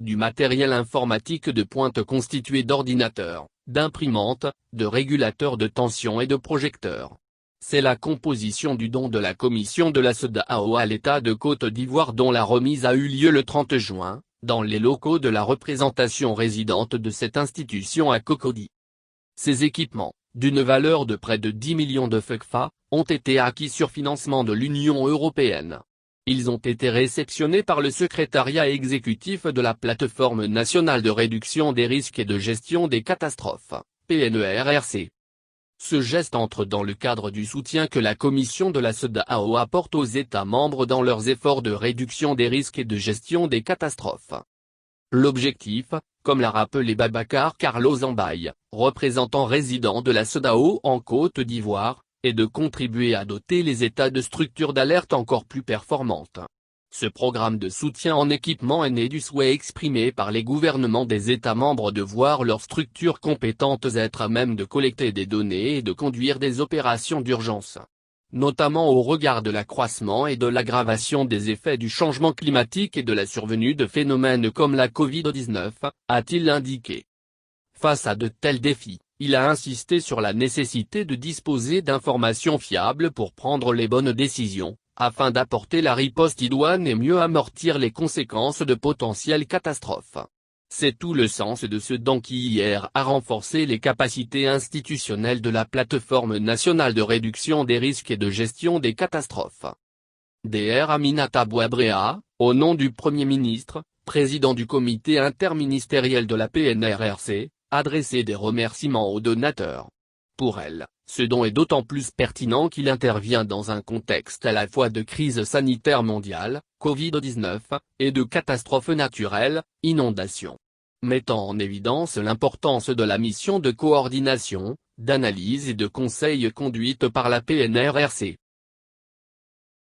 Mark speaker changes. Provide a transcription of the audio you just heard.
Speaker 1: du matériel informatique de pointe constitué d'ordinateurs, d'imprimantes, de régulateurs de tension et de projecteurs. C'est la composition du don de la commission de la SEDAO à l'État de Côte d'Ivoire dont la remise a eu lieu le 30 juin, dans les locaux de la représentation résidente de cette institution à Cocody. Ces équipements, d'une valeur de près de 10 millions de CFA, ont été acquis sur financement de l'Union européenne. Ils ont été réceptionnés par le secrétariat exécutif de la Plateforme nationale de réduction des risques et de gestion des catastrophes, PNERRC. Ce geste entre dans le cadre du soutien que la commission de la SEDAO apporte aux États membres dans leurs efforts de réduction des risques et de gestion des catastrophes. L'objectif, comme l'a rappelé Babacar Carlos Ambaye, représentant résident de la SEDAO en Côte d'Ivoire, est de contribuer à doter les États de structures d'alerte encore plus performantes. Ce programme de soutien en équipement est né du souhait exprimé par les gouvernements des États membres de voir leurs structures compétentes être à même de collecter des données et de conduire des opérations d'urgence. Notamment au regard de l'accroissement et de l'aggravation des effets du changement climatique et de la survenue de phénomènes comme la Covid-19, a-t-il indiqué. Face à de tels défis, il a insisté sur la nécessité de disposer d'informations fiables pour prendre les bonnes décisions, afin d'apporter la riposte idoine et mieux amortir les conséquences de potentielles catastrophes. C'est tout le sens de ce don qui hier a renforcé les capacités institutionnelles de la Plateforme nationale de réduction des risques et de gestion des catastrophes. Dr Aminata Bouabrea, au nom du Premier ministre, président du comité interministériel de la PNRRC, a adressé des remerciements aux donateurs. Pour elle, ce don est d'autant plus pertinent qu'il intervient dans un contexte à la fois de crise sanitaire mondiale, Covid-19, et de catastrophes naturelles, inondations. Mettant en évidence l'importance de la mission de coordination, d'analyse et de conseil conduite par la PNRRC.